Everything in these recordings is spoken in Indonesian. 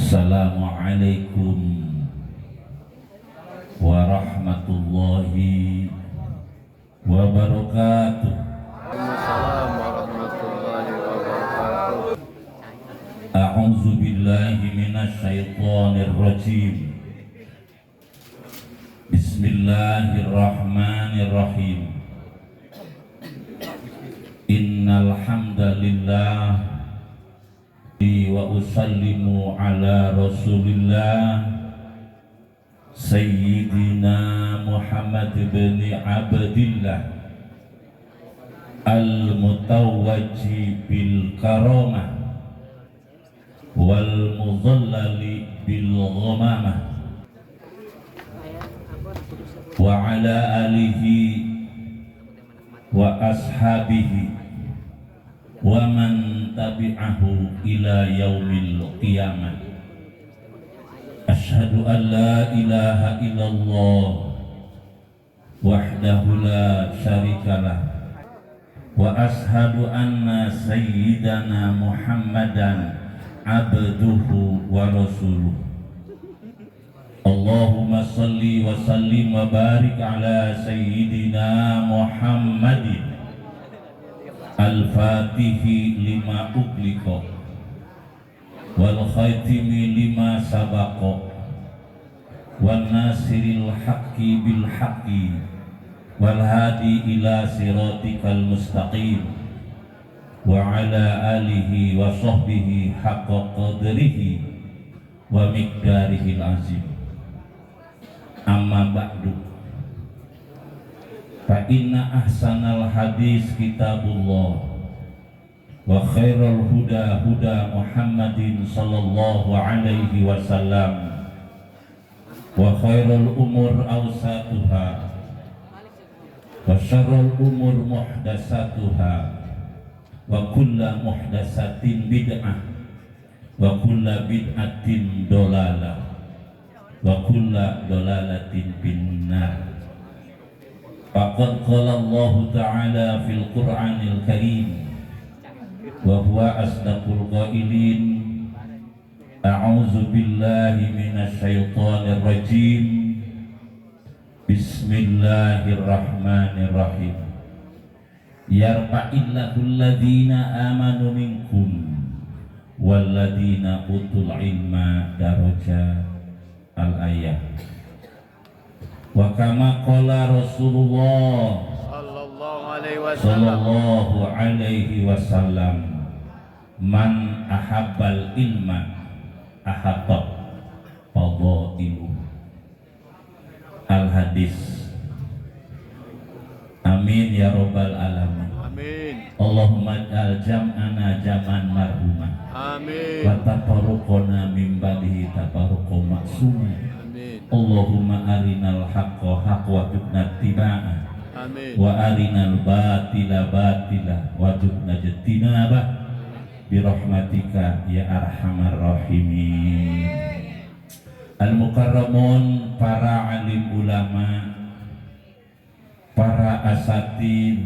Assalamualaikum warahmatullahi wabarakatuh. Waalaikumsalam warahmatullahi wabarakatuh. A'udzu billahi minasyaitonir rajim. Bismillahirrahmanirrahim. Innal hamdalillah wa usallimu ala rasulillah Sayyidina Muhammad bin Abdillah al-mutawajji bil karamah wal mudhallali bil ghamamah wa ala alihi wa ashabihi wa man tabi'ahu ila yaumil qiyamah. Asyhadu an la ilaha illallah wahdahu la syarikalah wa asyhadu anna sayyidana Muhammadan abduhu wa rasuluh. Allahumma salli wa sallim wa barik ala sayyidina Muhammadin al-fatihi lima ughliqa wal khatimi lima sabaqa wan nasiril haqqi bil haqqi wal hadi ila siratikal mustaqim wa ala alihi wa sahbihi haqqa qadrihi wa miqdarihil azim. Amma ba'du, fa inna ahsanal hadis kitabullah wa khairal huda huda Muhammadin sallallahu alaihi wasallam wa khairal umur awsatuha wa syarrul umur muhdatsatuha wa kullu muhdatsatin bid'ah wa kullu bid'atin dolalah wa kullu dolalatin finnar. Faqad qala Allah Ta'ala fil Qur'anil Karim wa huwa asdaqul qailin. A'udzu billahi minasy syaithanir rajim. Bismillahirrahmanirrahim. Yarfa'illahu alladhina amanu minkum walladhina utul ilma darajat. Al-ayah. Wa kama qala Rasulullah sallallahu alaihi wasallam, man ahabbal ilma ahabba fadailu. Al-hadis. Amin ya rabbal alamin. Amin. Allahumma ij'al jam'ana jam'an marhumah. Amin. Wa tafarruqana min ba'dihi tafarruqan maksuma. Amin. Allahumma arinal haqqa haqqa wa warzuqna ittiba'ah. Amin. Wa arinal batila batila wa warzuqna ijtinabah bi rahmatika ya arhamar rahimin. Al-mukarramun, para alim ulama, para asatid,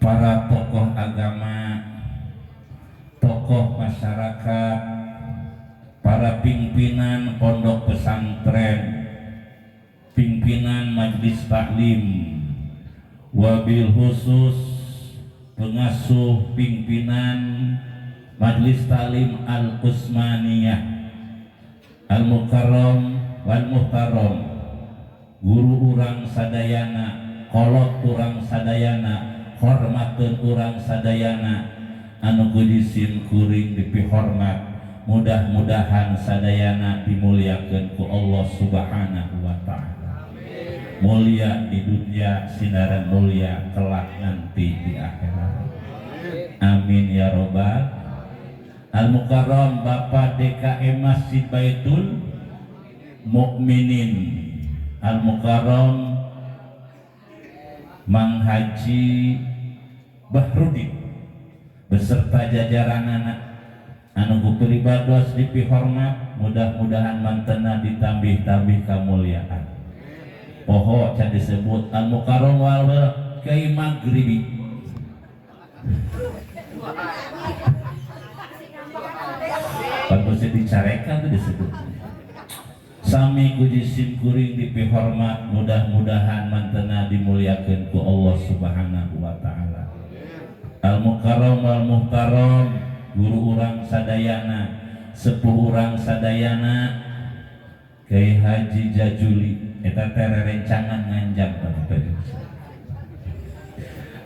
para tokoh agama, tokoh masyarakat, para pimpinan pondok pesantren, pimpinan majelis taklim, wabil khusus pengasuh pimpinan majelis taklim Al-Usmaniyah, Al-Mukarram wal Muhtaram, guru urang sadayana, kolot urang sadayana, hormatun urang sadayana, anu kudisin kuring dipihormat, mudah-mudahan sadayana dimuliakeun ku Allah Subhanahu wa ta'ala. Mulia di dunia, sinaran mulia kelak nanti di akhirat. Amin ya robbal. Al-Mukarram Bapak DKM Masjid Baitul Mukminin, Al-Mukarram Mang Haji Bahrudin beserta jajaranana anu kuperi bados dipihormat, mudah-mudahan mantena ditambih-tambih kamuliaan. Poho can disebut Al-Mukarram wal Kiai Maghribi. Pantos dicarekan tuh disebut. Sami ku jisim kuring dipihormat, mudah-mudahan mantena dimuliakeun ku Allah Subhanahu wa taala. Al Mukarram wal Muhtaram, guru urang sadayana, sepuh urang sadayana, Kyai Haji Jajuli eta teh rerencangan nganjang tadi.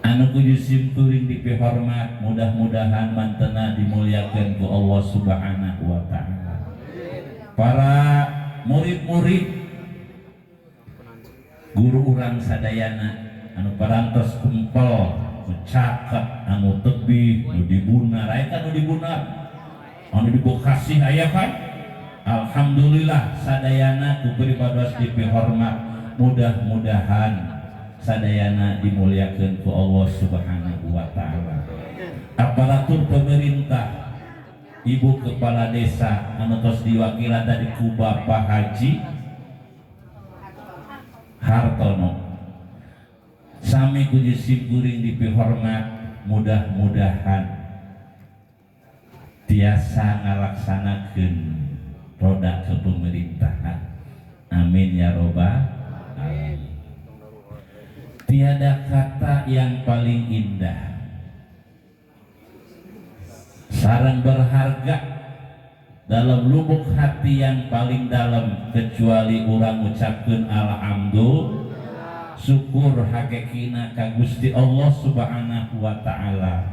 Anu ku jisim kuring dipihormat, mudah-mudahan mantena dimuliakeun ku Allah Subhanahu wa taala. Para murid-murid guru urang sadayana anu parantos kumpul nu cakep anu tebih nu dibunar aya anu dibunar anu dibokasi aya kan alhamdulillah sadayana ku pribados dipihormat mudah-mudahan sadayana dimuliakeun ku Allah Subhanahu wa taala. Aparatur pemerintah, ibu kepala desa anu tos diwakilan tadi ku Bapak Haji Hartono, sami ku jisim kuring dipihormat, mudah-mudahan tiasa ngalaksanakeun roda kepemerintahan. Amin ya robbal alamin. Tiada kata yang paling indah sareng berharga dalam lubuk hati yang paling dalam kecuali urang ucapkeun alhamdulillah, syukur hakikina ka Gusti Allah Subhanahu wa taala.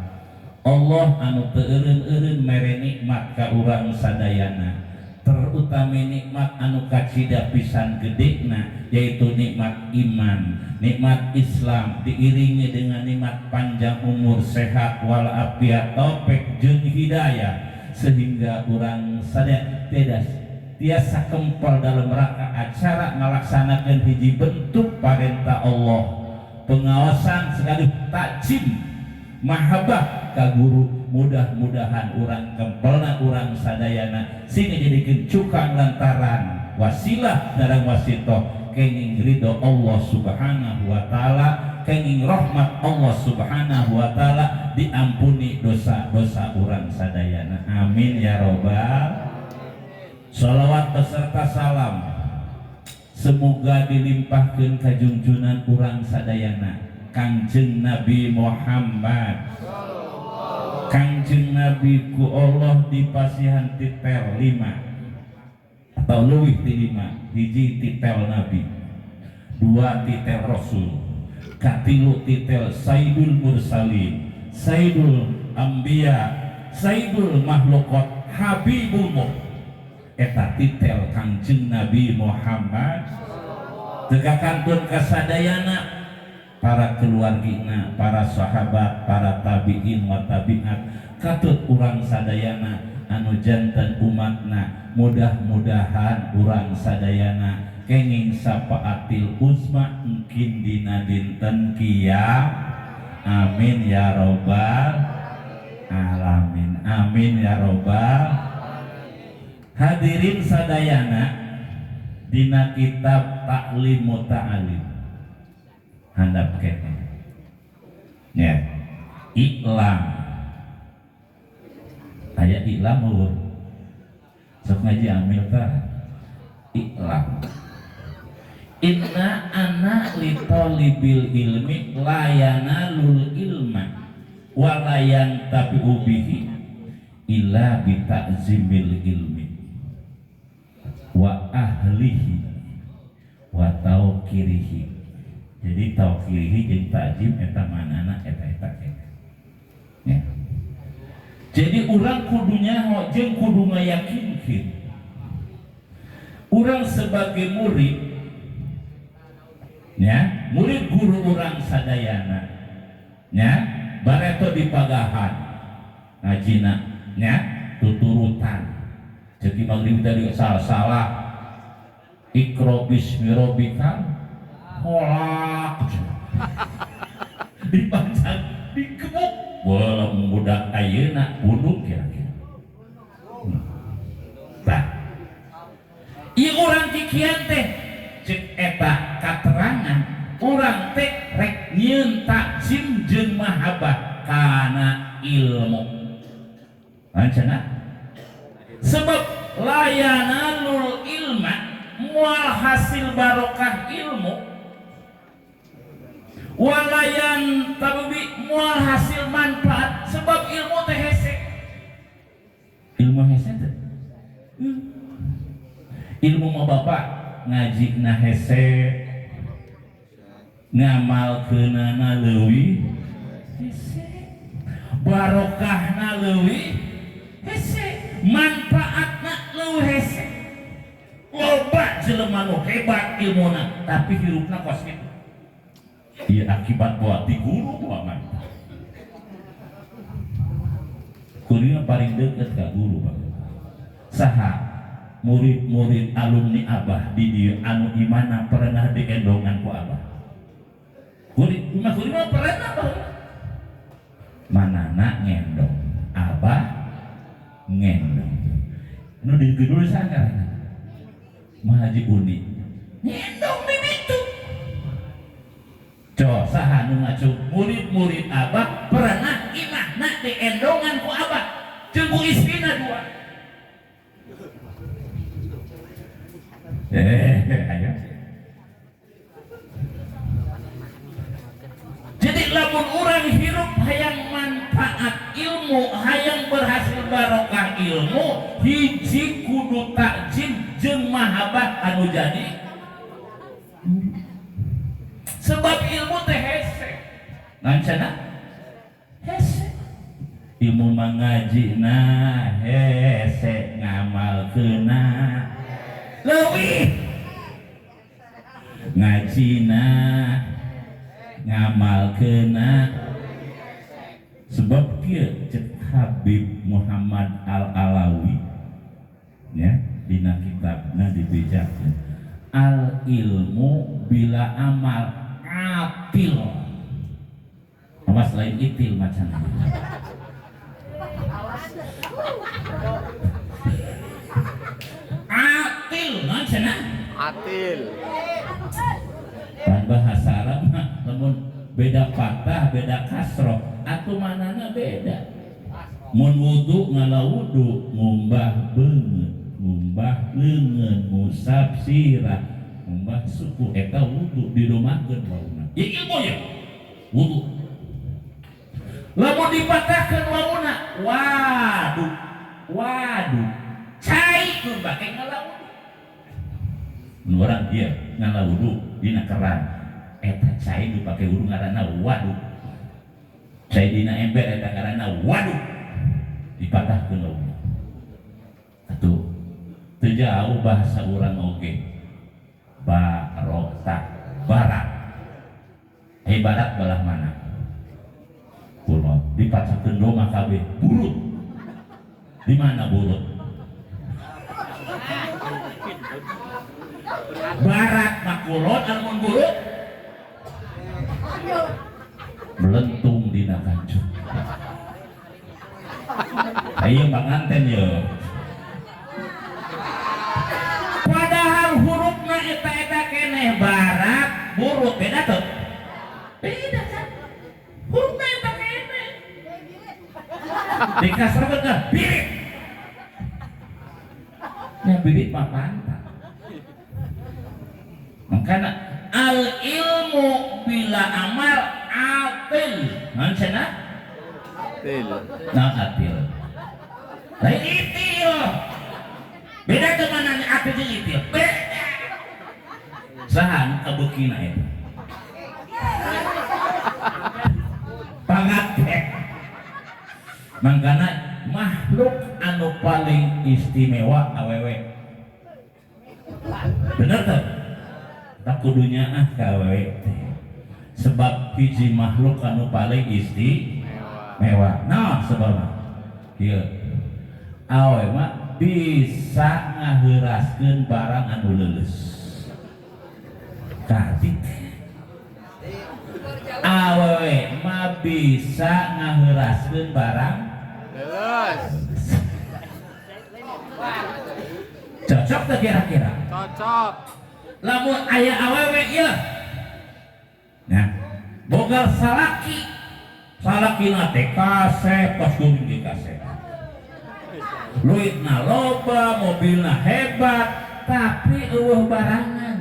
Allah anu teu eureun-eureun mere nikmat ka urang sadayana, terutama nikmat anu kacida pisan gedena yaitu nikmat iman, nikmat Islam diiringi dengan nikmat panjang umur, sehat walafiat, taufik jeung hidayah, sehingga orang sadaya tiasa kempal dalam rangka acara melaksanakan hiji bentuk perintah Allah, pengawasan sekaligus takjim mahabbah ka guru. Mudah-mudahan orang kempelna orang sadayana sehingga jadikeun cukang lantaran wasilah darang wasito kenging ridho Allah Subhanahu wa taala, kenging rahmat Allah Subhanahu wa taala, diampuni dosa-dosa urang sadayana. Amin ya robbal. Shalawat beserta salam semoga dilimpahkeun ka junjungan urang sadayana Kangjeng Nabi Muhammad. Kangjeng Nabi ku Allah dipasihan titel 5 atau leuwih ti 5, hiji titel Nabi, 2 titel Rasul, katilu titel Sayyidul Mursalin, Sayyidul Anbiya, Sayyidul Makhluqat, Habibullah. Eta titel Kangjeng Nabi Muhammad. Tegakantun kasadayana para keluargina, para sahabat, para tabi'in wa tabi'at, katut urang sadayana anu janten umatna, mudah-mudahan urang sadayana kenging sapaatil uzma mungkin dina dinten kiam. Amin ya robbal alamin. Amin ya robbal. Hadirin sadayana dina kitab Ta'lim Muta'alim handap kene ya iklam aya iklam ulun sok ngaji amil ta iklam inna ana li talibil ilmi layanalul ilma walayan tabi'u bihi illa bi ta'zimil ilmi wa ahlihi wa tauqirihi. Jadi tauqirihi jeung ta'zim eta manana eta ya. Jadi urang kudunya jeung kudu ngayakinkeun urang sebagai murid ya, murid guru urang sadayana ya, bareto dipagahan ngajina ya, tuturutan ceuk magrib tadi salah Iqra bismi rabbika kolak dipanjang dikebuk belum budak ayeuna buduk kira-kira nah ieu urang kikian teh cek eta katerangan urang teh rek nyieun takjim jeung mahabbah kana ilmu. Cenah sebab layanalul ilma mual hasil barokah ilmu walayan tabi mual hasil manfaat sebab ilmu teh hese ilmu hese teh ilmu mah bapak ngaji na hese ngamal keunana leuwih hese barokahna leuwih hese manfaatna leuwih hese loba jelema nu hebat ilmuna tapi hirupna kos kitu ieu akibat buat ti guru buat mantap kurina paling deukeut ka guru Pak saha murid-murid alumni Abah di dieu anu imana pernah digendongan ku Abah kuring mah pernah Pak manana ngendong Abah ngendong nu di gedul sangarana mah Haji Uni ngendong bibitu coba saha nu ngacung murid-murid Abah pernah imahna digendongan ku Abah jeung ku istrina dua ayo jadi lamun urang hirup hayang manfaat ilmu hayang berhasil barokah ilmu hiji kudu takjim jeung mahabbah anu jadi sebab ilmu teh hese ngancana hese ilmu mangajina hese ngamalkeuna leuwih ngajina ngamalkeuna sebab kieu cek Habib Muhammad Al-Alawi ya dina kitabna dibejakeun al ilmu bila amal atil awas lain itil macan atil macan Atil. Pan bahasa Arab mah lamun beda patah beda kasroh atuh manana beda mun wudu ngalawudu ngumbah beungeut ngumbah leungeun ngusap sirah ngumbah suku eta wudu didomahkeun wauna ieu ilmu ya wudu lamun dipatahkeun wauna waduh cai kun bake ngalawudu mun urang ieu ngalawudu dina keran eta cai dipake wudu ngaranna waduh cai dina ember eta ngaranna waduh dipatahkeun wauna atuh teu jauh bahasa urang oge barokah barat barat belah mana kulon dipatahkeun doma kabeh burut di mana burut barat makulon almun burut melentung dina kancut ayo panganten yo padahal hurufna eta keneh barat burut beda tuh beda kan hurufna eta keneh dikasarkeun ka birit nya birit mah pantat makana al ilmu bila amal atil mancana Atil. nah atil lain itil beda kemana atil jeung itil beda sahan kabukina eta pangatek mangkana makhluk anu paling istimewa awewe bener tuh tak kudunya ka awewe sebab hiji makhluk anu paling istimewa nah sebabna ieu awewe mah bisa ngaheuraskeun barang anu leuleus tapi awewe mah bisa ngaheuraskeun barang Lulus. cocok tak kira-kira Cocok. lamun aya awewe ieu nah boga salaki nate kasep pas kuring di kasep Luitna loba, mobilna hebat, tapi eueuh barangan.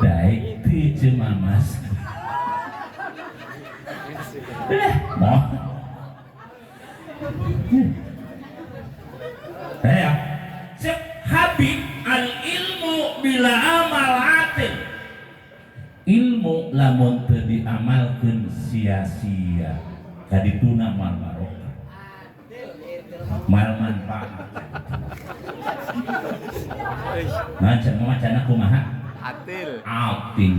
Daek ti cuma mas. Mau. Ya. Sip Habib al ilmu bila amal atil. Ilmu lamun teu diamalkeun sia-sia. Kadituna mal barokah. Mal manfaat. Macana kumaha? Atil. Atil.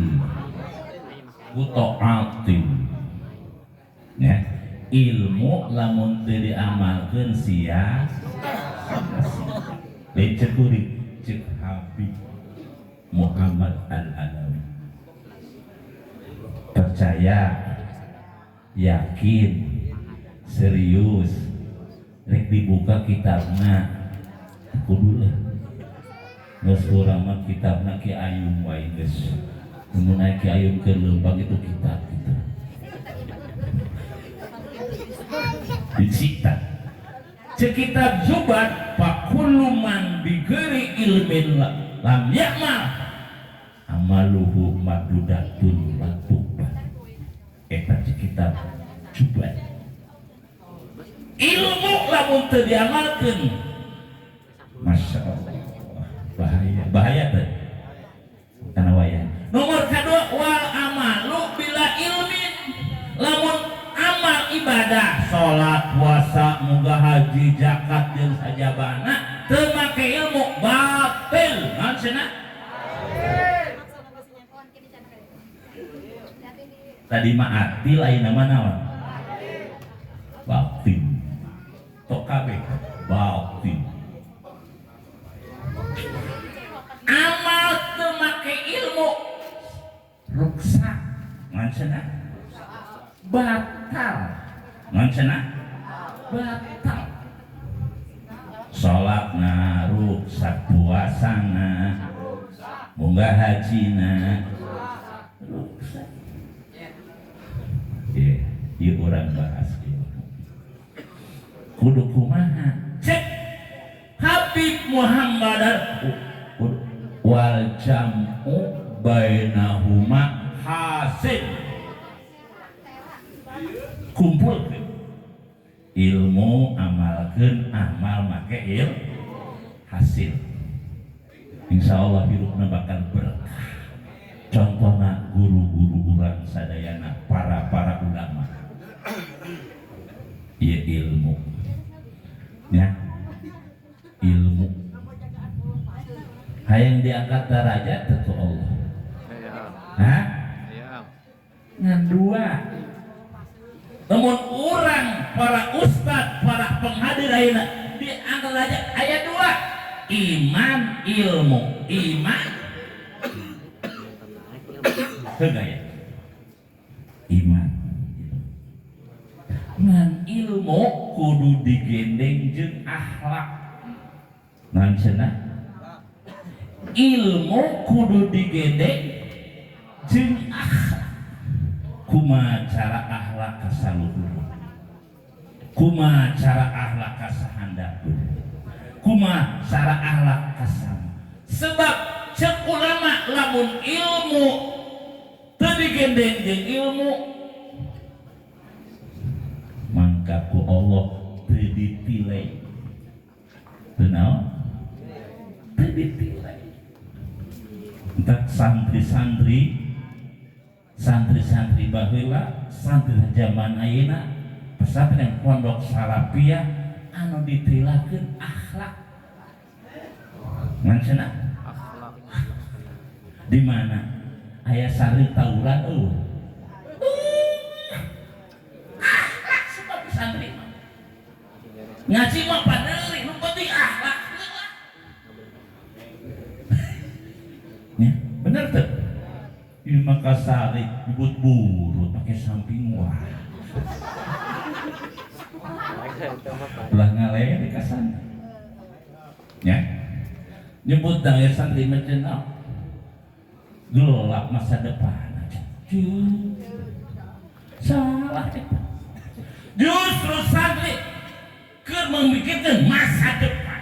Kuto atil. Ya. Ilmu lamun teu diamalkeun sia. Lecet kuring cek Habib Muhammad Al-Alawi. Percaya, yakin, serius, rek dibuka kitabna kudu lah. Geus urang mah kitabna Ki Ayum wae geus. Mun aya Ki Ayum ke leumbang itu kitab gitu. Dicita. Cek kitab Zubat fakullu man bigeri ilmin lam ya'mal amaluhu madudatun matuban. Eta cek kitab Zubat. Ilmu lamun teu diamalkeun, masya Allah, bahaya teh. Kana wayah. Nomor kedua wal amalu bila ilmin, lamun amal ibadah, sholat, puasa, munggah haji, zakat jeung sajabana teu make ilmu batil. Naon cenah? Tadi mah atil ayeuna mah naon? Batil. Tok kabeh batil. Amal teu make ilmu ruksak. Naon cenah? Batal. Naon cenah? Batal. Salatna ruksak, puasana, munggah hajina ruksak. Ieu urang bahas kudu kumaha? Cek Habib Muhammad wal jam'u bainahuma hasil. Kumpulkeun ilmu, amalkeun amal make hasil. Insyaallah hirupna bakal berkah. Contohna guru-guru urang sadayana, para ulama. Ieu ilmu. Ya. Ilmu. Hayang diangkat derajat teh ku Allah. Hah? Ngan dua. Namun orang, para ustad, para penghadir ayeuna diangkat aja ayat 2. Iman, ilmu. Iman. Hegaya. Iman. Ngan ilmu kudu digendeng jeung akhlak. Naon cenah? Ilmu kudu digendeng jeung akhlak. Kumaha cara akhlak ka saluhur, kumaha cara akhlak ka sahandapeun, kumaha cara akhlak ka sama. Sebab cek ulama lamun ilmu teu digendeng jeung ilmu, mangka ku Allah teu dipilih. Teu naon? Teu dipilih. Entak santri-santri baheula, santri zaman ayeuna, pesantren pondok salafiyah anu ditilakeun akhlak. Mancena akhlak. Di mana aya sari tawuran akhlak sebab santri ngaji mah paneuri nu penting akhlak. Ya, bener tuh. Di Makassar nyebut burut pakai samping wah. Lah ngalewe di kasan. Ya. Nyebut daya santri mencenau. Gelap masa depan aja. Salah. Justru santri keur memikirkan masa depan.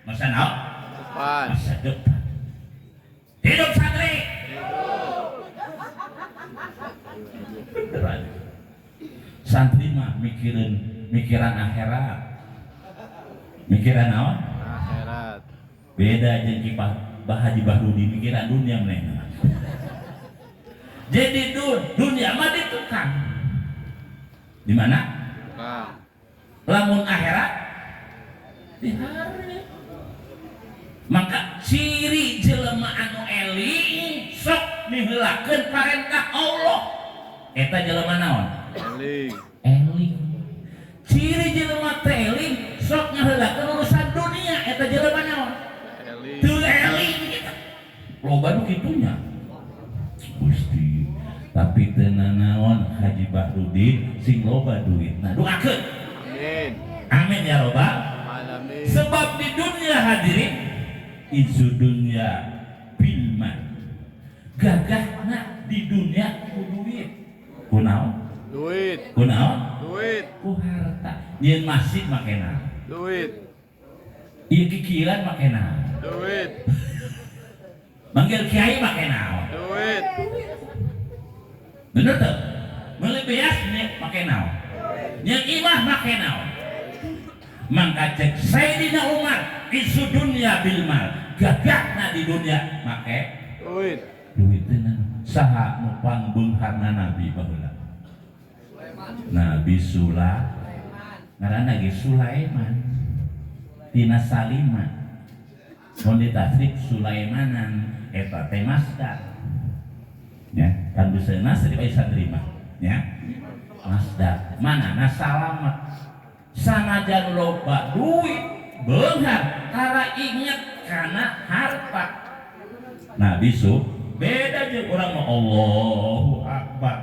Masa naon? Depan. Masa depan. Hidup santri. Beneran. Santri mah mikiran akhirat. Mikiran naon? Akhirat. Beda jeung Ki Haji Bahrudi mikiran dunia meneh. Jadi dunia mah ditukang. Di mana? Tukang. Lamun akhirat di hari. Maka ciri jelema anu eling sok diheulakeun parentah Allah. Eta jelema naon? Eling. Eling. Ciri jelema teh eling sok ngaheulakeun urusan dunia. Eta jelema naon? Eling. Teu eling kita. Loba nu kitunya. Gusti. Tapi teu naon Haji Bahrudin sing loba duitna. Doakeun. Amin. Amin ya robbal. Alamin. Sebab di dunia hadirin izu dunia bilman gagahna di dunia ku duit ku naon? Duit. Ku naon? Duit. Ku harta. Nyeun masjid make naon? Duit. Ieu kikiran make naon? Duit. Manggil kiai make naon? Duit. Bener tuh? Meuli beas make naon? Nyeun imah make naon? Mangka cek Sayyidina Umar isu dunia bilmal gagahna di dunia make Duit. duit teh saha nu pangbeungharna nabi baheula Nabi ngaranna ge Sulaiman tina Salima mun ditasrif Sulaimanan eta teh masdar ya kan biseuna sri bisa terima ya masdar manana salamet sanajan loba duit beunghar tara inget kana harta. Nah bisu beda jeung urang mah Allahu Akbar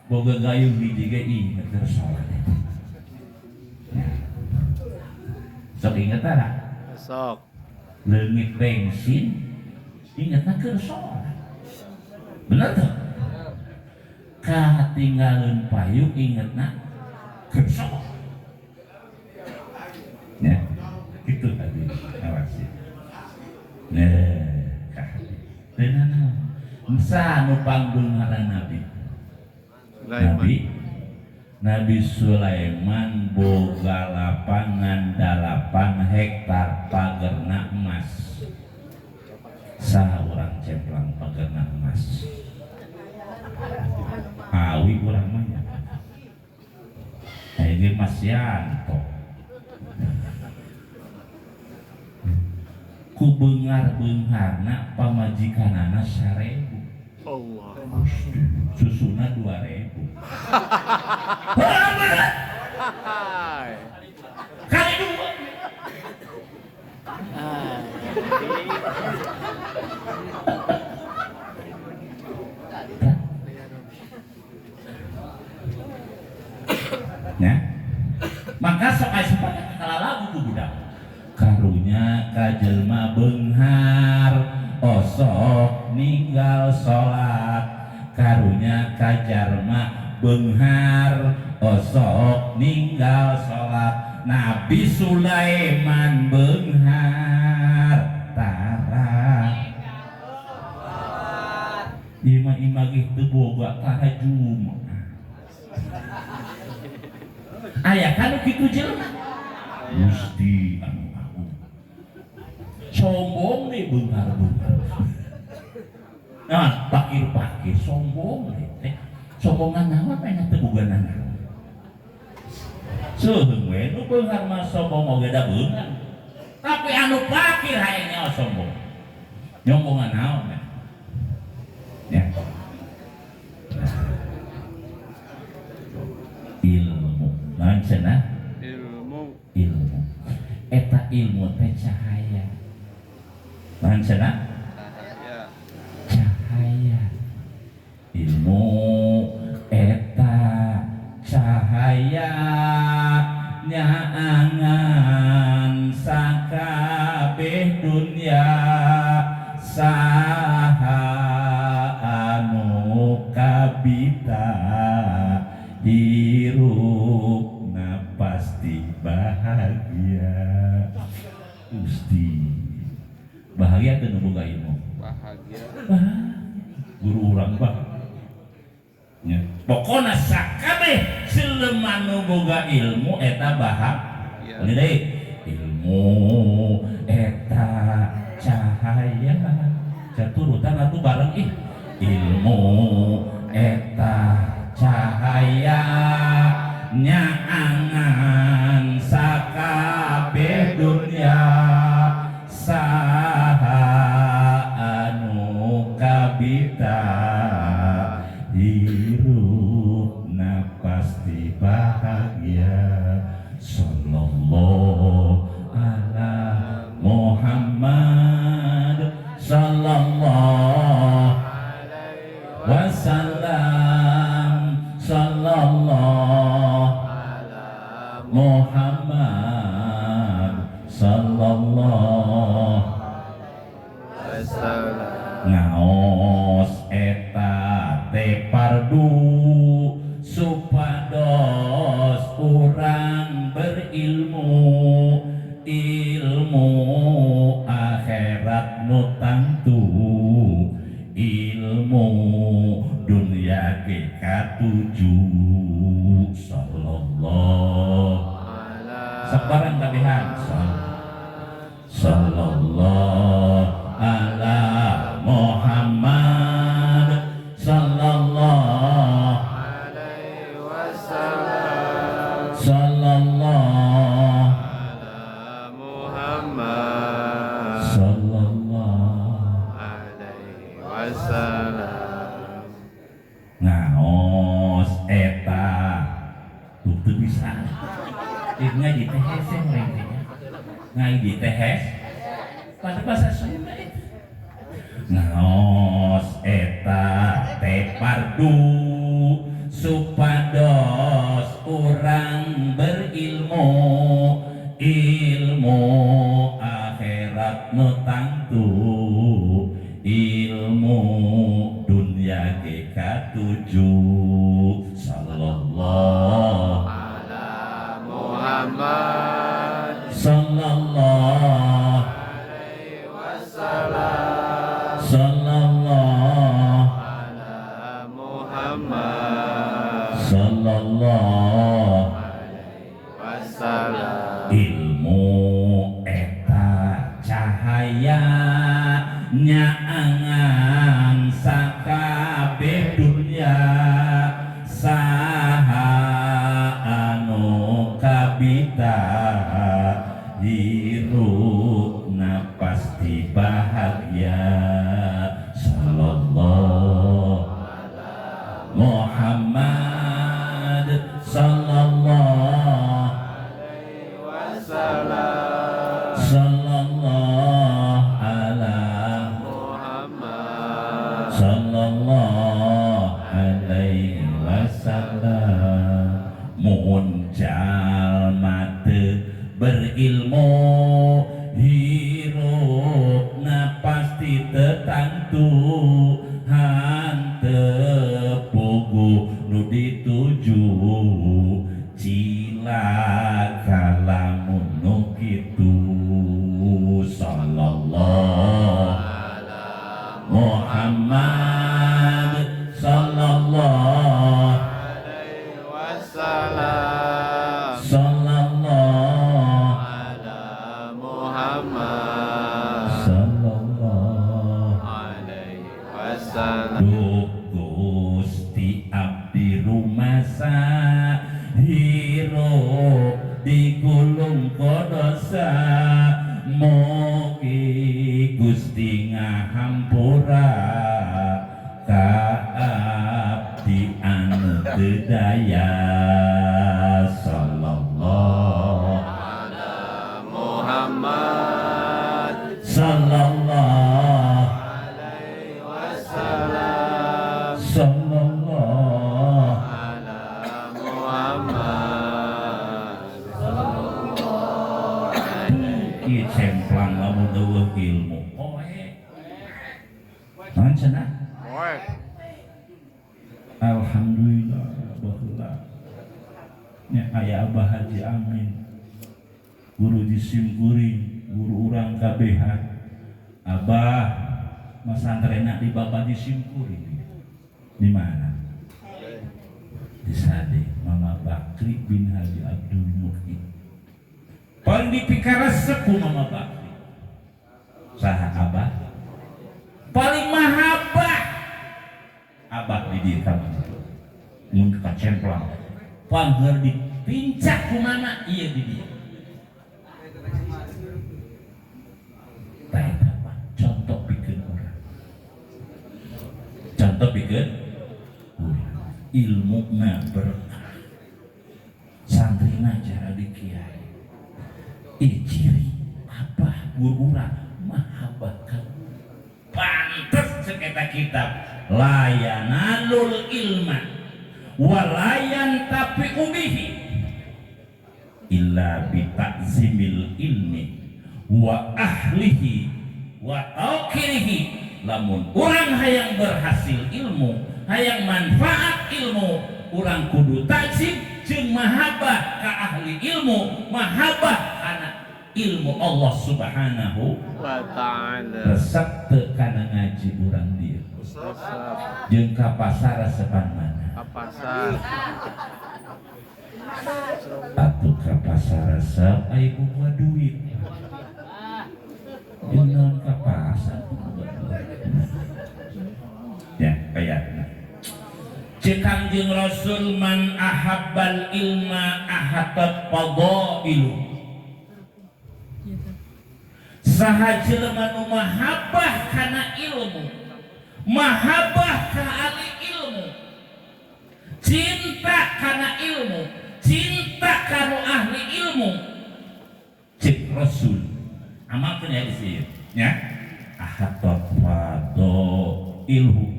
boga gayung hiji ge inget keur salat. Sok inget tara? Sok. Leungit bensin ingetna keur salat. Bener tuh? Katinggalin payung ingetna keur salat. Ya, itu tadi awasi. Tenana, masa nu pangbeungharan Nabi. Nabi Sulaiman boga lapangan 8 hektar pagerna emas. Saha urang cemplang pagerna emas. Awi urang mah nya. Ini Mas Yanto. Ku beunghar-beungharna pamajikanana 1000. Allah. Susuna 2000. Hai. Kali dua. Ya. Maka sok aya lagu ku budak. Karunya ka jelema beunghar osok ninggal salat. Karunya ka jelema beunghar osok ninggal salat. Nabi Sulaiman beunghar tara ima ge teu boga tahajum. Aya kan kitu jelema Gusti anu agung sombong nih beunghar-beunghar. Nah, pakir-pakir sombong teh. Sombongan naon pengen teu boga naon. Seuheung we nu beunghar mah sombong oge da beungan. Tapi anu pakir hae nyawa sombong. Nyombongan naon ya. Ilmu. Naon cenah? Ilmu. Eta ilmu teh cahaya. Naon cenah? Cahaya. Ilmu eta cahaya nyaangan sakabeh dunya saha anu kabita hirup bahagia. Gusti bahagia teu nu boga ilmu. Bahagia. Guru urang nya pokona sakabeh selema nu boga ilmu eta bahagia. Ini deui ilmu eta cahaya caturutan atuh bareng ilmu eta cahaya nyaangan sakabeh dunya saha anu kabita hirupna pasti bahagia. Sallallahu ala Muhammad sallallahu wasallam sallallahu Muhammad sallallahu ngaos eta teh pardu supados urang berilmu ilmu akhirat nu tangtu ilmu dunia ge katuju. Sallallahu sabarang kabehan sallallahu ala Muhammad sallallahu alaihi wasallam sallallahu ala Muhammad sallallahu alaihi wasallam ngaos eta tuh bisa ngaji teh hese ngaji teh pada bahasa Sunda ngaos eta teh pardu supados urang berilmu ilmu akhirat nu tangtu ilmu dunia ge katuju. Sallallahu ala Muhammad sallallahu alaihi wasallam sallallahu ala Muhammad sallallahu alaihi wasallam ilmu eta cahaya nyaangan sakabeh dunya saha anu kabita hirupna pasti bahagia. Sallallahu ala Muhammad sallallahu alaihi wasallam sallallahu ala Muhammad sallallahu alaihi wasallam. Mun jalma teu berilmu hirupna pasti tertentu hanteu puguh nu dituju cilaka lamun nu kitu. Sallallahu ala Muhammad sallallahu alaihi wasallam sallallahu ala Muhammad sallallahu alaihi wasallam. Duh Gusti abdi rumasa hirup di gulung kodosa mugi Gusti ngahampura ka abdi anu teu daya. Sallallahu ala Muhammad sallallahu alaihi wasallam sallallahu ala Muhammad sallallahu alaihi cemplang lamun eueuh ilmu poe naon cenah alhamdulillah baheula nya aya Abah Haji Amin guru di Simkuring, guru urang KBH, abah masantrenak di bapak di Simkuring. Di mana? Di Sade, Mama Bakri bin Haji Abdul Muhid. Paling dipikir sepuh Mama Bakri. Saha abah? Paling mahabah abah di dia kamu. Mun kacemplang. Pangger dipincak ku mana iya di dia. Baik apa? Contoh bikin orang. Contoh bikin orang. Ilmu na berkah. Santrina cara di kiai. Ciri apa? Guru orang mahabahkan. Pantes sekitar kitab. Layanalul ilma walayan tapi ubihi illa bitakzimil ilmi wa ahlihi wa tawkirihi. Lamun orang hayang berhasil ilmu, hayang manfaat ilmu, orang kudu takzim jeung mahabbah ka ahli ilmu, mahabbah kana ilmu Allah Subhanahu wa ta'ala. resep teu kana ngaji urang dieu jeung ka pasar sepan mana Ka pasar. atuh ka pasar resep aya buka duit jeung naon ka pasar ya kayakna cek Kangjeng Rasul man ahabbal ilma ahatat fadailu saha jelema nu mahabbah kana ilmu, mahabbah ka ahli ilmu, cinta kana ilmu, cinta kanu ahli ilmu, cek Rasul amalkeun ya di sini nya ahatat fadailu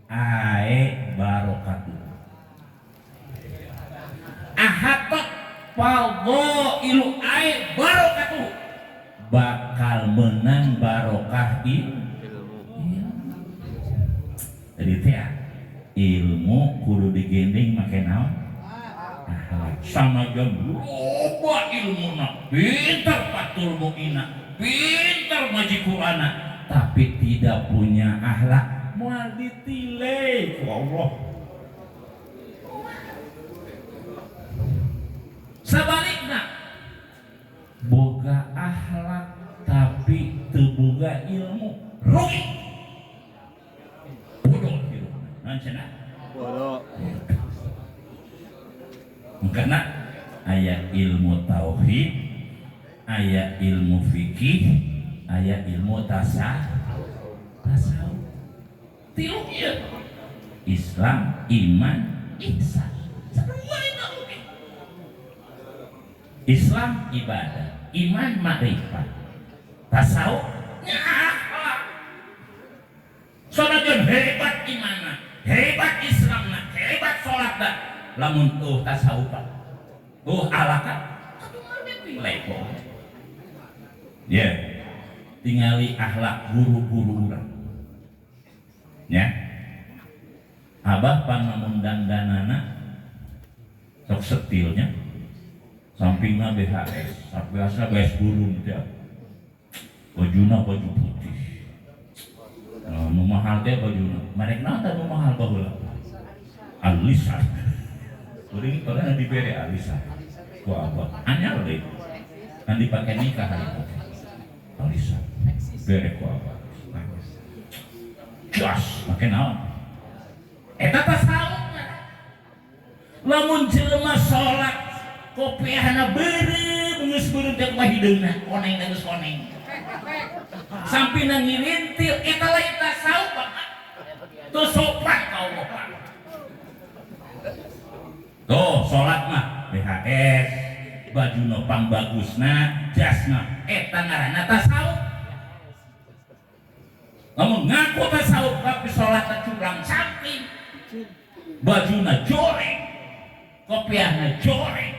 ae barokatuh ahatat fadailu ae barokatuh bakal menang barokah ilmu. Jadi teh ilmu kudu digending make naon? Akhlak. Sama jam loba ilmuna, pintar patul muina, pintar maji Qur'ana, tapi tidak punya akhlak, moal ditile ku Allah. Sabalikna boga akhlak tapi teu boga ilmu rugi bodoh hidupna naon cenah Bodoh. karena aya ilmu tauhid, aya ilmu fikih, aya ilmu tasawuf. Tilu ieu Islam, iman, ihsan. Sadua eta oge. Islam ibadah, iman makrifat, tasawuf nya akhlak. Sanajan hebat imanna, hebat Islamna, hebat salatna, lamun tuh tasawufan, tuh alakan, lepo. Ya, tingali akhlak guru-guru urang. Ya, abah panamun dandanana sok setilnya. Sampingnya BHS, biasa BHS burung dia, bajuna baju putih, nu mahal dia bajuna, mereka nanti nu mahal baheula, alisan, kuring pernah diberi alisan, ku apa, anyar deh, kan dipakai nikah hari itu, alisan, beri ku apa, jas, makin naon, eta tasawufna, lamun jelema sholat kopiahna beureum geus beureum teh mah hideungna koneng geus koneng sampina ngirintil eta lain tasawuf teu sopan ka Allah tuh salat mah BHS bajuna pangbagusna jasna eta ngaranna tasawuf lamun ngaku tasawuf tapi salatna curang samping bajuna joreng kopiahna joreng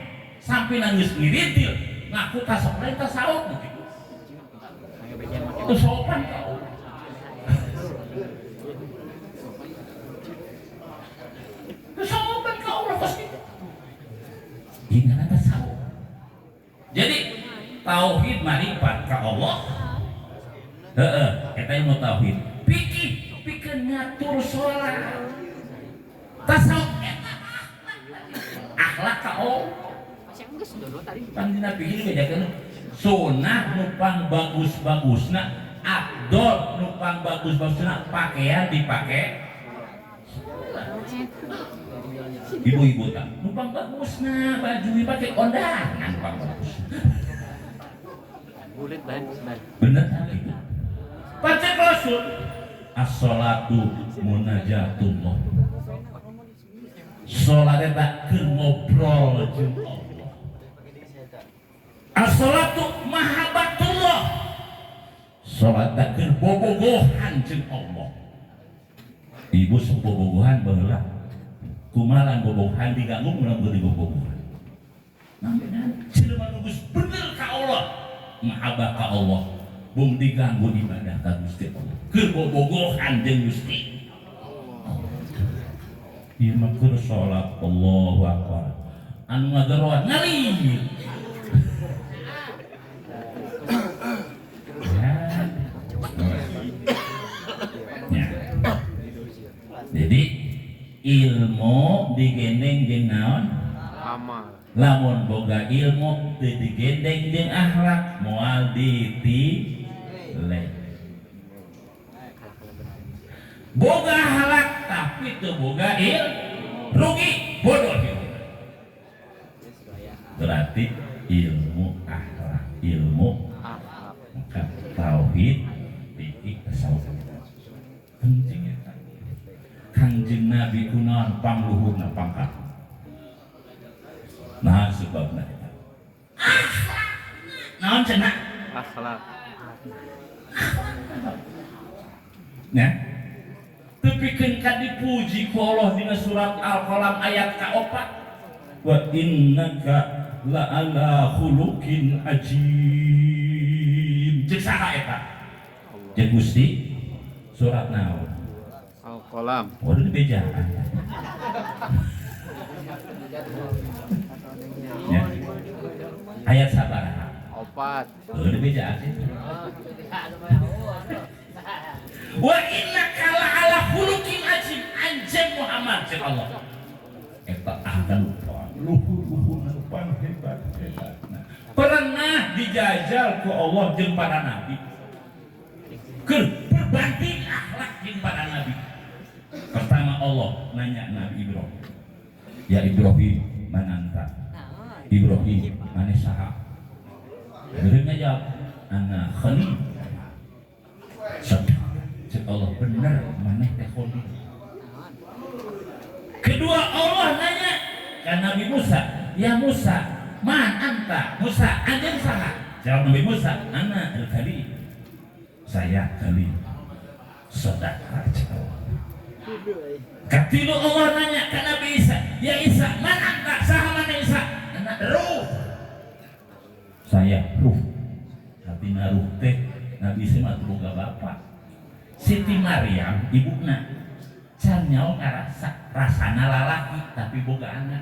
sampai nangis ngiritil ngaku tasawuf lain tasawuf gitu itu sopan kau itu sopan kau lah pasti ini tasawuf. Jadi tauhid marifat ka Allah. Heeh, eta ilmu tauhid. Pikeun ngatur salat. Tasawuf eta akhlak ka Allah. Kan dina pikir bedakeun sunnah nupang bagus-bagusna, abdol nupang bagus-bagusna pakaian dipake. Ibu-ibu tak nupang bagusna baju dipake kondangan nupang bagus. Bener gitu. Baca Rasul as-salatu munajatullah. Salat eta keur ngobrol jeung Allah. As-salatu mahabbatullah. Salat eta keur bobogohan jeung Allah. Ibu bobogohan baheula. Kumaha bobogohan diganggu mun geus bobogohan. Namina jelema nu geus bener ka Allah, mahabbah ka Allah. Bung diganggu ibadah ka Gusti Allah. Keur bobogohan jeung Gusti. Ieu mah keur salat Allahu Akbar. Anu ngageroan ngalir. Ya. Jadi ilmu digendeng jeung naon? Amal. Lamun boga ilmu teu digendeng jeung akhlak moal ditileh. Boga akhlak tapi teu boga rugi bodoh gitu. Berarti ilmu akhlak, ilmu maka tauhid fikih tasawuf. Penting eta. Kanjeng Nabi kunaon pangluhurna pangkat. Nah sebabna eta. Akhlak. Naon cenah? Akhlak. Nah, tepikeun ka dipuji ku Allah dina surat Al-Qalam ayat ka-4. Wa innaka la ala khuluqin ajim. Ceuk saha eta? Jeung Gusti surat naon? Al-Qalam. Waduh dibejaan. Ya. Ayat sabaraha? 4. Heuh dibejaan sih. Wa innaka la ala khuluqin ajim. Anjeun Muhammad cek Allah. Eta akan luhur hebat. Pernah dijajal ku Allah jeung para nabi. Keur berbanding akhlak jeung para nabi. Pertama Allah nanya Nabi Ibrahim. Ya Ibrahim, man anta? Ibrahim, mana saha? Ibrahim jawab, ana Khalil. Cek Allah bener maneh teh Khalil. Kedua Allah nanya ke Nabi Musa, ya Musa, man anta? Musa, anjeun saha? Jawab Nabi Musa, ana Al-Khalil. Saya Khalil. Sedekah cek Allah. Katilu Allah nanya ke Nabi Isa, ya Isa, man anta? Saha maneh Isa? Ana ruh. Saya ruh. Artina ruh teh Nabi Isa mah boga bapak. Siti Maryam ibuna can nyawa ngarasa rasana lalaki tapi boga anak.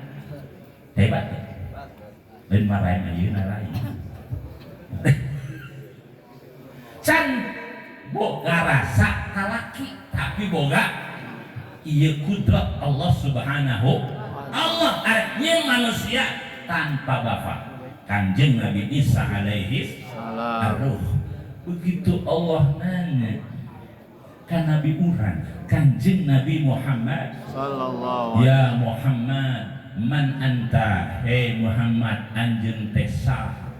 Hebat ya. Lain marahin ayeuna lain. Can boga rasa lalaki tapi boga ieu kudrat Allah Subhanahu Allah artinya manusia tanpa bapak. Kanjeng Nabi Isa alaihi salam. Begitu Allah nanya kan Nabi urang Kanjeng Nabi Muhammad sallallahu ya Muhammad man anta, hei Muhammad anjeun teh saha?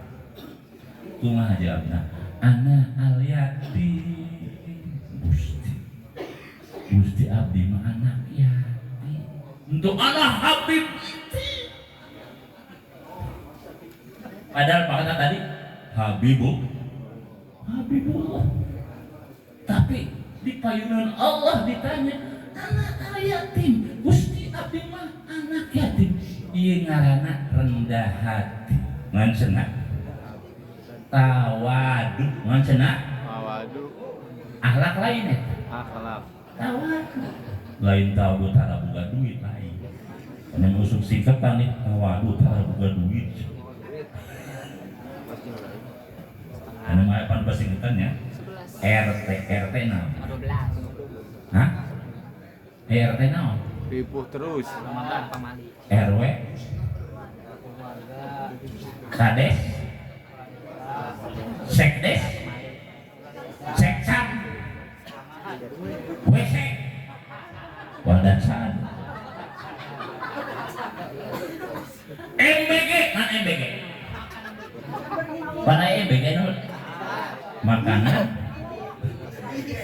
Kumaha jawabna? Ana al-yatim. Gusti abdi mah anak yatim. Untuk anak Habib. Padahal pakata tadi Habibullah. Tapi di payunan Allah ditanya anak yatim. Gusti abdi mah anak yatim. Ieu ngaranna rendah hati. Ngan cenah. Tawadu. Ngan cenah. Tawadu. Akhlak lain ya. Akhlak. Tawadu. Lain tawadu tara boga duit lain. Anu musuk sikep tani tawadu tara boga duit. kumaha pan pasingetannya RT naon 12 hah RT naon Ripuh terus. Ramadan pamali RW Kades Sekdes Seksam WC Wadasan MBG mana MBG pada MBG nol makanan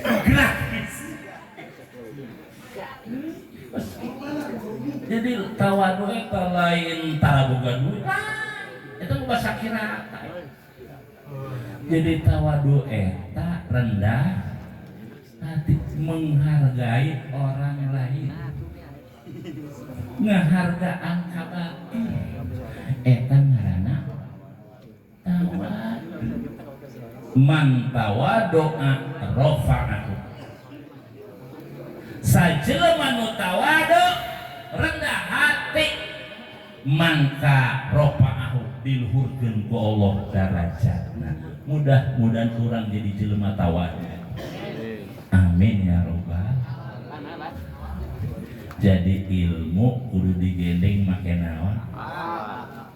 gratis jadi tawadu eta lain tara boga duit itu bahasa kirata jadi tawadu eta rendah hati menghargai orang lain ngahargaan kabati eta ngaranna tawadu man tawadoa rafa'ahu sajelema nu tawadu rendah hati mangka rafa'ahu diluhurkeun ku Allah darajatna mudah-mudahan kurang jadi jelema tawadu amin ya robbal jadi ilmu kudu digendeng make naon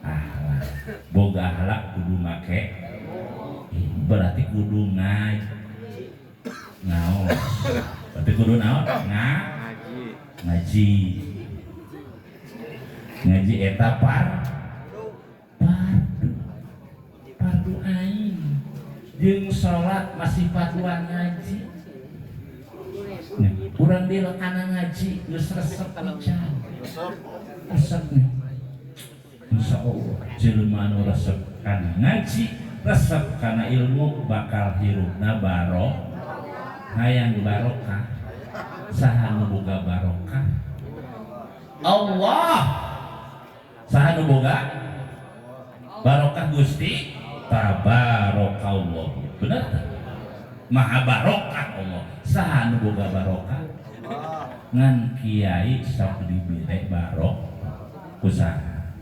akhlak boga akhlak kudu make berarti kudu naon berarti kudu naon ngaji eta fardu ain jeung salat masih paduan ngaji kurang di lekana ngaji geus resep pican resep nih insyaallah jelema nu resep kana ngaji resep kana ilmu bakal hirupna hayang barokah saha nu boga barokah Allah saha nu boga barokah Gusti tabarakallah bener tak maha barokah Allah saha nu boga barokah ngan kiai sok dibere barok usaha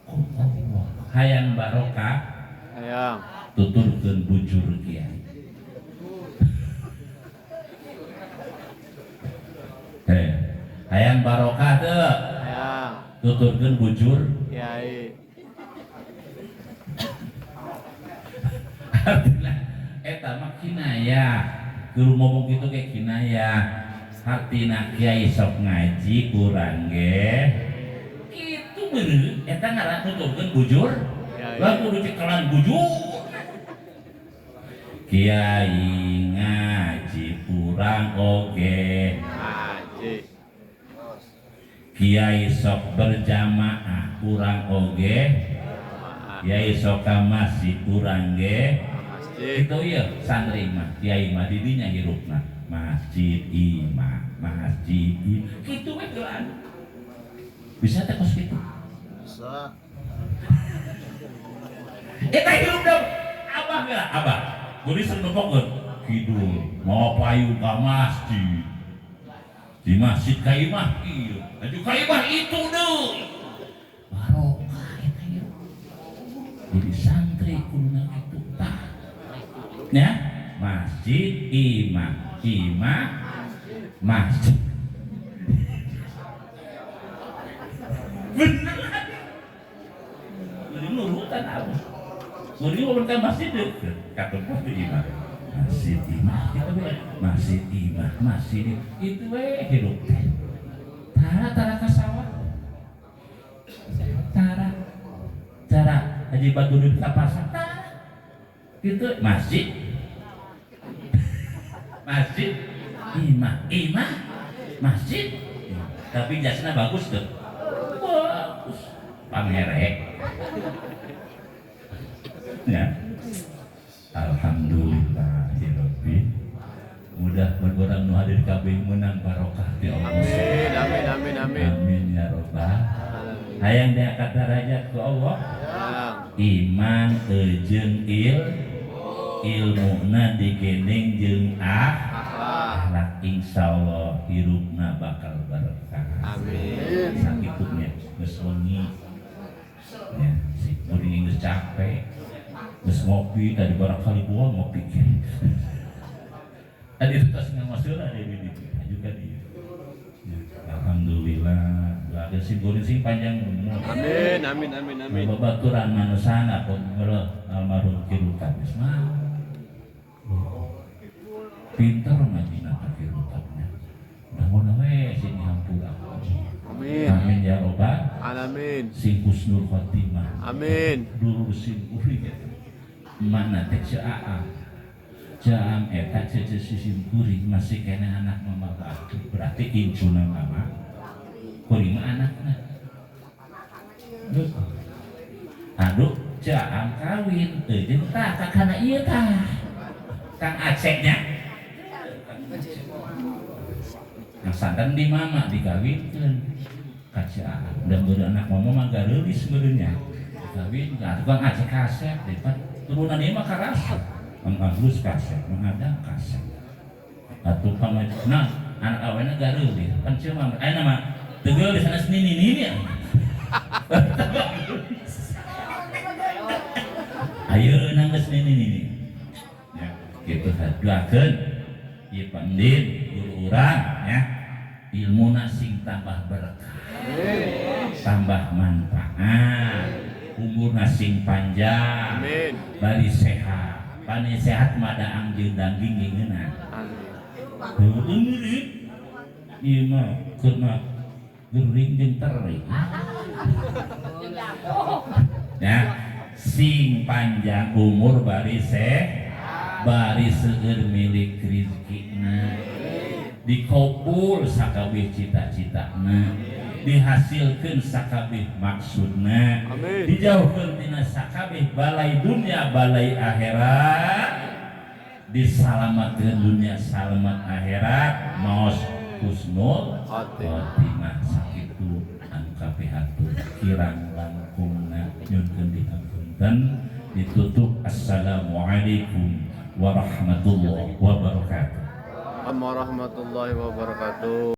Allah hayang barokah Hayang tuturkeun bujur kiai hayang barokah teu hayang tuturkeun bujur kiai artinya eta mah kinayah kudu ngomong kitu ge kinayah hartina kiai sok ngaji urang ge kitu bener eta ngaran tuturkeun bujur lalu kudu cekalan bujur kiai ngaji urang oge ngaji kiai sok berjamaah urang oge kiai sok ka masjid urang ge itu iya santri mah kiai mah di dinya hirupna masjid imam masjid kitu we geus bisa teh kos kitu bisa eta hirup dong abah geus abah kudu senepokkeun kidul mau payu ka masjid di masjid ka imah ieu aju ka imah itu deui barokah eta hirup jadi santri kudu kitu tah ya masjid imam masjid bener jadi nurutan apa jadi nurutan masjid deh kata pasti imam masjid itu hidup tara kasawah tara haji badudut ka pasar itu masjid imah masjid tapi jasna bagus tuh bagus pamerek ya alhamdulillah Rabbi mudah-mudahan nu hadir kabeh menang barokah di Allah amin ya robbal hayang diangkat derajat ke Allah iman jeung ilmuna digendeng jeung akhlak insyaallah hirupna bakal barokah amin sakitnya geus wengi ya si kuring geus capek geus ngopi tadi barangkali buah ngopi tadi itu tas ngamasura ini juga dia ya, alhamdulillah ada sing panjang umur Amin, amin, amin, amin. babaturan manusana pemero almarhum kirutan mah pintar ngajina kirutannya mudah-mudahan sini hampura Amin. amin ya robbal Amin. sing husnul khotimah Amin. dulu sing uri mana teh caam eta sisi kuring masih kena anak mama batu berarti incuna mama kuring mah anakna aduh caam kawin jeung tah kakana ieu tah Kang Aceknya yang santan di mama dikawinkeun ka caam dan beureum anak mama mah gareulis sebenarnya dikawin ka Kang Acek kasep depan turunan ieu mah karasa mengalus kasep, mengadang kasep atau pamajna anak awalnya garuh dia kan cuma ayo nama tegel di sana nini ya ayo nangges nini ya gitu haduakeun ieu pandit guru urang ya ilmu sing tambah berkah tambah manfaat umur sing panjang Amin. bari sehat pane sehat madaang jeung daging ngeunah Amin. heueuh ieu mah keuna geuring jeung teri ya sing panjang umur bari seueur milik rezekina dikabul sakabeh cita-citana dihasilkeun sakabeh maksudna Amin. dijauhkeun tina sakabeh balai dunia balai akhirat disalamatkeun dunia salamat akhirat maos husnul khotimah sakitu anu kabeh atur kirang langkungna nyunnkeun dihampunten ditutup assalamualaikum warahmatullahi wabarakatuh. Warahmatullahi wabarakatuh.